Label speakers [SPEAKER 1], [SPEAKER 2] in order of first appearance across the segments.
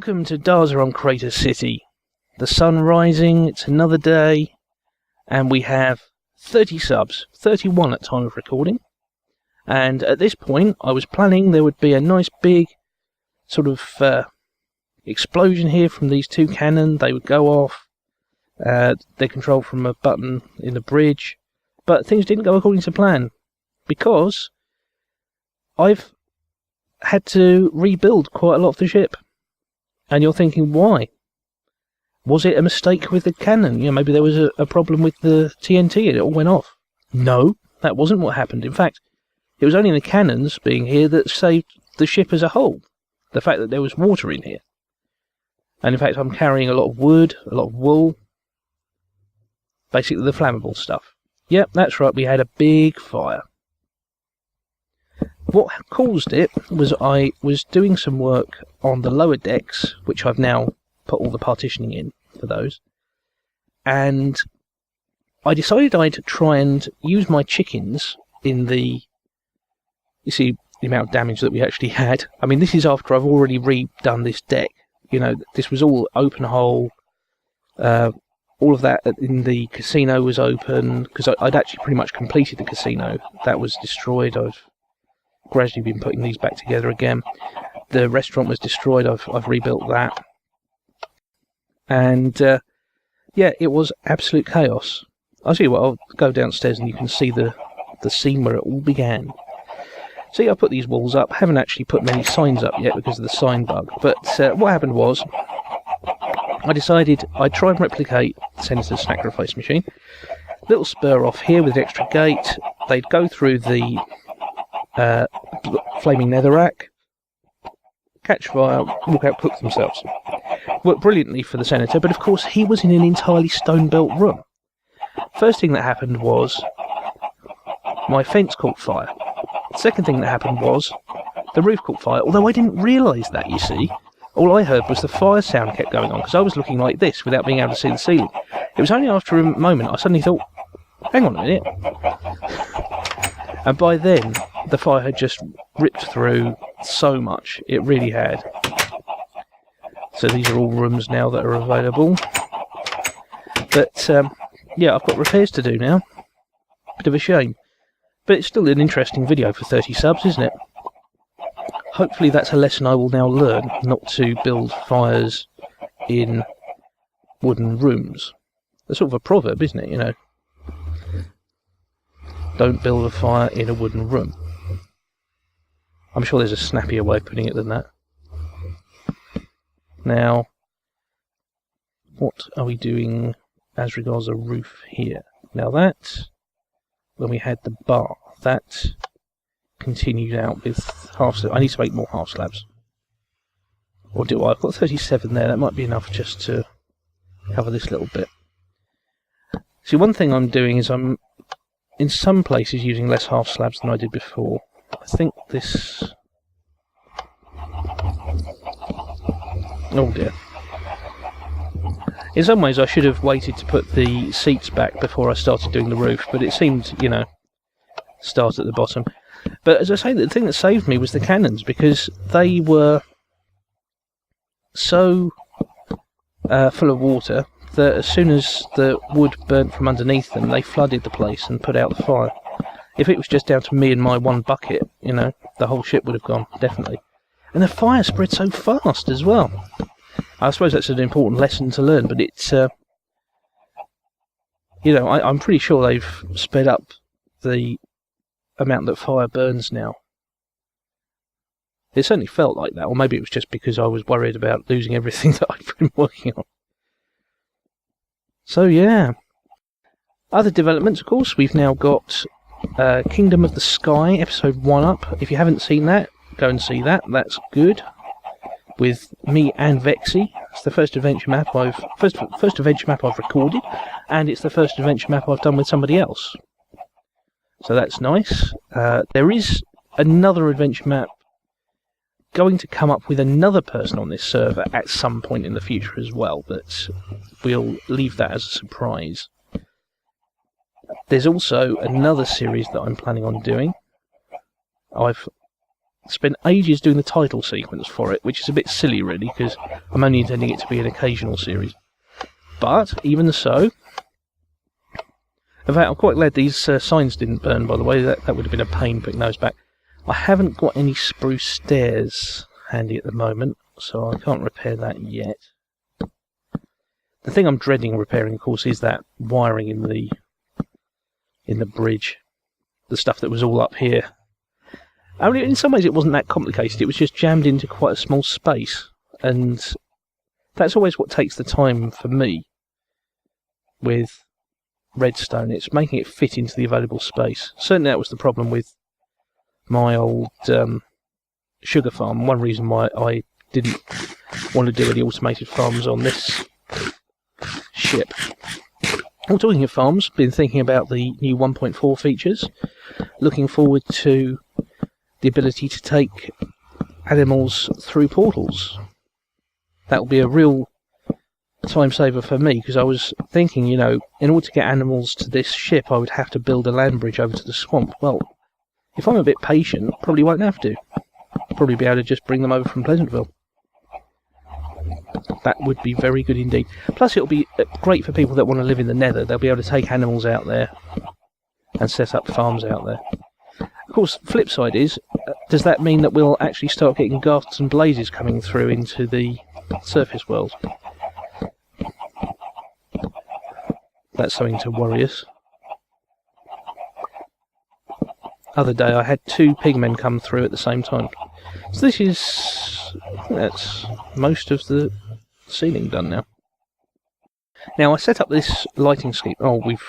[SPEAKER 1] Welcome to Darzzr on Crater City. The sun rising, it's another day, and we have 30 subs, 31 at time of recording. And at this point, I was planning there would be a nice big sort of explosion here from these two cannons. They would go off. They're controlled from a button in the bridge. But things didn't go according to plan, because I've had to rebuild quite a lot of the ship. And you're thinking, why? Was it a mistake with the cannon? You know, maybe there was a problem with the TNT and it all went off. No, that wasn't what happened. In fact, it was only the cannons being here that saved the ship as a whole. The fact that there was water in here. And in fact, I'm carrying a lot of wood, a lot of wool. Basically the flammable stuff. Yep, that's right, we had a big fire. What caused it was I was doing some work on the lower decks, which I've now put all the partitioning in for those. And I decided I'd try and use my chickens in the... You see the amount of damage that we actually had. I mean, this is after I've already redone this deck. You know, this was all open hole. All of that in the casino was open, because I'd actually pretty much completed the casino. That was destroyed. I've gradually been putting these back together again. The restaurant was destroyed. I've rebuilt that. And yeah, it was absolute chaos. I'll tell you what, I'll go downstairs and you can see the scene where it all began. See, I put these walls up. Haven't actually put many signs up yet because of the sign bug. But what happened was, I decided I'd try and replicate Senator's sacrifice machine. Little spur off here with an extra gate. They'd go through the flaming netherrack, catch fire, walk out, cook themselves. Worked brilliantly for the Senator, but of course he was in an entirely stone-built room. First thing that happened was my fence caught fire. Second thing that happened was the roof caught fire, although I didn't realise that, you see. All I heard was the fire sound kept going on, because I was looking like this without being able to see the ceiling. It was only after a moment I suddenly thought, hang on a minute. And by then, the fire had just ripped through so much. It really had. So these are all rooms now that are available. But, yeah, I've got repairs to do now. Bit of a shame. But it's still an interesting video for 30 subs, isn't it? Hopefully that's a lesson I will now learn, not to build fires in wooden rooms. That's sort of a proverb, isn't it, you know? Don't build a fire in a wooden room. I'm sure there's a snappier way of putting it than that. Now, what are we doing as regards a roof here? Now that, when we had the bar, that continued out with half slabs. I need to make more half slabs. Or do I? I've got 37 there, that might be enough just to cover this little bit. See, one thing I'm doing is I'm in some places using less half slabs than I did before. I think this... Oh dear. In some ways I should have waited to put the seats back before I started doing the roof, but it seemed, you know, start at the bottom. But as I say, the thing that saved me was the cannons, because they were so full of water that as soon as the wood burnt from underneath them, they flooded the place and put out the fire. If it was just down to me and my one bucket, you know, the whole ship would have gone, definitely. And the fire spread so fast as well. I suppose that's an important lesson to learn, but it's, you know, I'm pretty sure they've sped up the amount that fire burns now. It certainly felt like that, or maybe it was just because I was worried about losing everything that I'd been working on. So yeah. Other developments, of course, we've now got Kingdom of the Sky, episode 1 up. If you haven't seen that, go and see that. That's good. With me and Vexy. It's the first adventure map I've recorded, and it's the first adventure map I've done with somebody else. So that's nice. There is another adventure map going to come up with another person on this server at some point in the future as well, but we'll leave that as a surprise. There's also another series that I'm planning on doing. I've spent ages doing the title sequence for it, which is a bit silly really, because I'm only intending it to be an occasional series. But, even so... In fact, I'm quite glad these signs didn't burn, by the way. That would have been a pain putting those back. I haven't got any spruce stairs handy at the moment, so I can't repair that yet. The thing I'm dreading repairing, of course, is that wiring in the bridge. The stuff that was all up here. I mean, in some ways it wasn't that complicated. It was just jammed into quite a small space. And that's always what takes the time for me with redstone. It's making it fit into the available space. Certainly that was the problem with my old sugar farm. One reason why I didn't want to do any automated farms on this ship. Well, talking of farms, been thinking about the new 1.4 features. Looking forward to the ability to take animals through portals. That will be a real time saver for me, because I was thinking, you know, in order to get animals to this ship, I would have to build a land bridge over to the swamp. Well, if I'm a bit patient, probably won't have to. Probably be able to just bring them over from Pleasantville. That would be very good indeed. Plus, it'll be great for people that want to live in the Nether. They'll be able to take animals out there and set up farms out there. Of course, flip side is, does that mean that we'll actually start getting ghasts and blazes coming through into the surface world? That's something to worry us. Other day I had 2 pigmen come through at the same time. So this is... that's most of the ceiling done now. Now I set up this lighting scheme. Oh, we've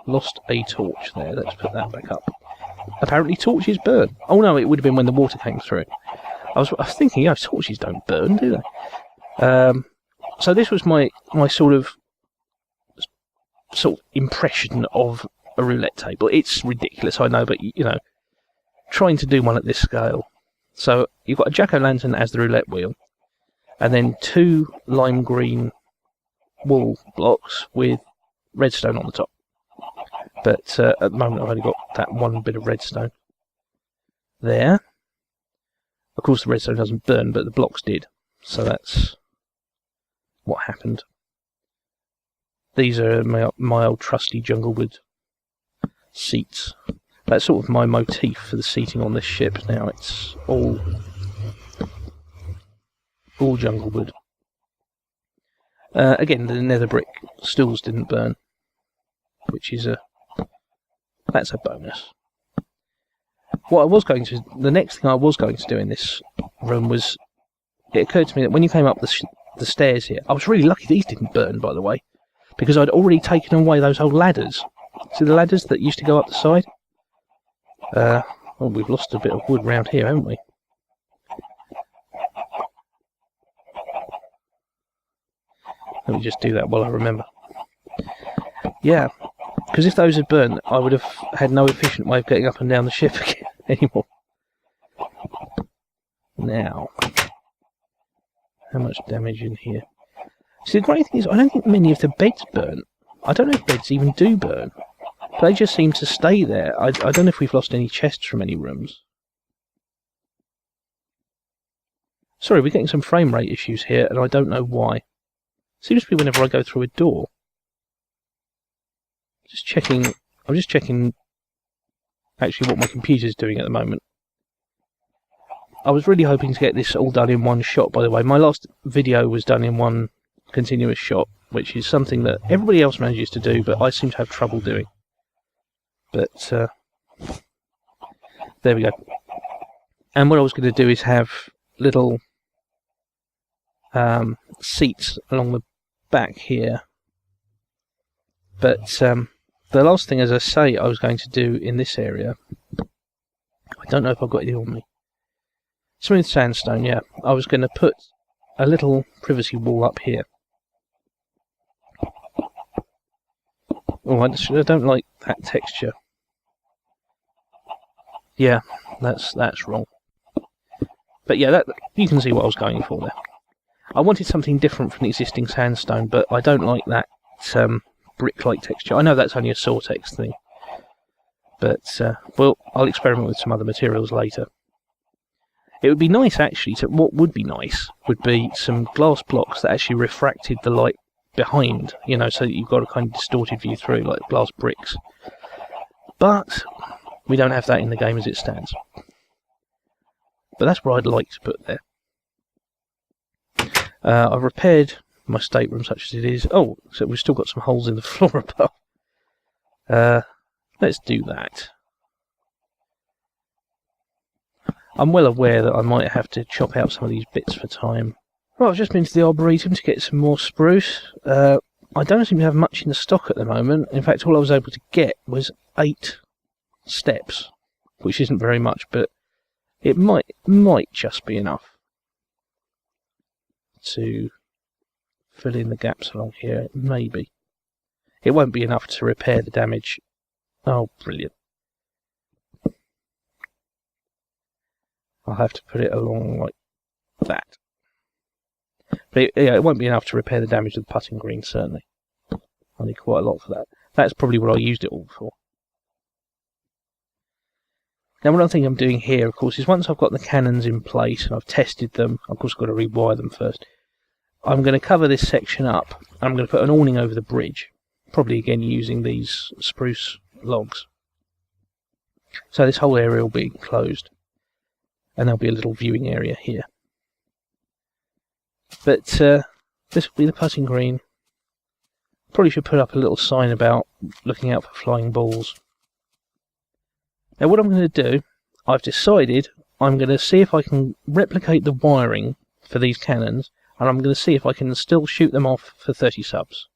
[SPEAKER 1] lost a torch there. Let's put that back up. Apparently torches burn. Oh no, it would have been when the water came through. I was thinking, yeah, torches don't burn, do they? So this was my sort of impression of a roulette table. It's ridiculous, I know, but you know, trying to do one at this scale. So you've got a jack-o'-lantern as the roulette wheel, and then 2 lime green wall blocks with redstone on the top. But at the moment I've only got that one bit of redstone there. Of course the redstone doesn't burn, but the blocks did. So that's what happened. These are my old trusty junglewood seats. That's sort of my motif for the seating on this ship now. It's all junglewood. Again, the nether brick stools didn't burn, which is that's a bonus. The next thing I was going to do in this room was, it occurred to me that when you came up the stairs here, I was really lucky these didn't burn, by the way, because I'd already taken away those old ladders. See the ladders that used to go up the side? Well, we've lost a bit of wood round here, haven't we? Let me just do that while I remember. Yeah, because if those had burned, I would have had no efficient way of getting up and down the ship again anymore. Now, how much damage in here? See, the great thing is, I don't think many of the beds burn. I don't know if beds even do burn. But they just seem to stay there. I don't know if we've lost any chests from any rooms. Sorry, we're getting some frame rate issues here, and I don't know why. Seems to be whenever I go through a door. I'm just checking actually what my computer's doing at the moment. I was really hoping to get this all done in one shot, by the way. My last video was done in one continuous shot, which is something that everybody else manages to do, but I seem to have trouble doing. But, there we go. And what I was going to do is have little seats along the back here. But the last thing, as I say, I was going to do in this area, I don't know if I've got it on me. Smooth sandstone, yeah. I was going to put a little privacy wall up here. Oh, I don't like that texture. Yeah, that's wrong. But yeah, you can see what I was going for there. I wanted something different from the existing sandstone, but I don't like that brick-like texture. I know that's only a Sortex thing, but well, I'll experiment with some other materials later. It would be nice, actually, what would be nice would be some glass blocks that actually refracted the light behind, you know, so that you've got a kind of distorted view through, like glass bricks. But we don't have that in the game as it stands. But that's what I'd like to put there. I've repaired my stateroom such as it is. Oh, so we've still got some holes in the floor above. Let's do that. I'm well aware that I might have to chop out some of these bits for time. Right, I've just been to the Arboretum to get some more spruce. I don't seem to have much in the stock at the moment. In fact, all I was able to get was 8 steps, which isn't very much, but it might just be enough to fill in the gaps along here. Maybe. It won't be enough to repair the damage. Oh, brilliant. I'll have to put it along like that. But it won't be enough to repair the damage of the putting green, certainly. I'll need quite a lot for that. That's probably what I used it all for. Now, what I think I'm doing here, of course, is once I've got the cannons in place and I've tested them, I've of course got to rewire them first, I'm going to cover this section up and I'm going to put an awning over the bridge, probably again using these spruce logs. So this whole area will be enclosed. And there'll be a little viewing area here. But this will be the putting green. Probably should put up a little sign about looking out for flying balls. Now what I'm going to do, I've decided I'm going to see if I can replicate the wiring for these cannons, and I'm going to see if I can still shoot them off for 30 subs.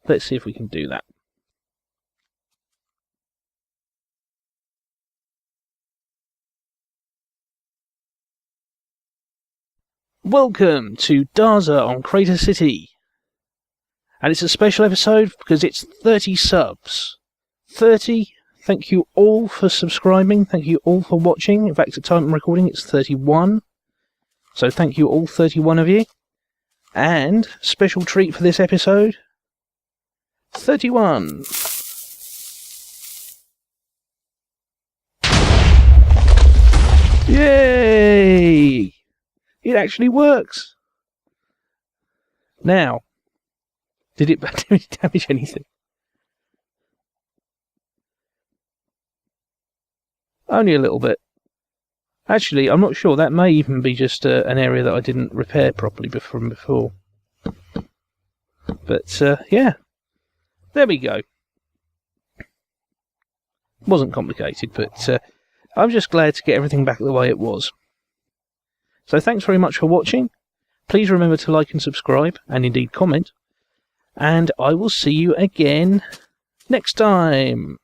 [SPEAKER 1] Let's see if we can do that. Welcome to Darzzr on Crater City. And it's a special episode because it's 30 subs. 30. Thank you all for subscribing. Thank you all for watching. In fact, at the time I'm recording, it's 31. So thank you all 31 of you. And special treat for this episode, 31. Yay! It actually works. Now, did it damage anything? Only a little bit. Actually, I'm not sure. That may even be just an area that I didn't repair properly from before. But, yeah. There we go. Wasn't complicated, but I'm just glad to get everything back the way it was. So thanks very much for watching. Please remember to like and subscribe, and indeed comment. And I will see you again next time.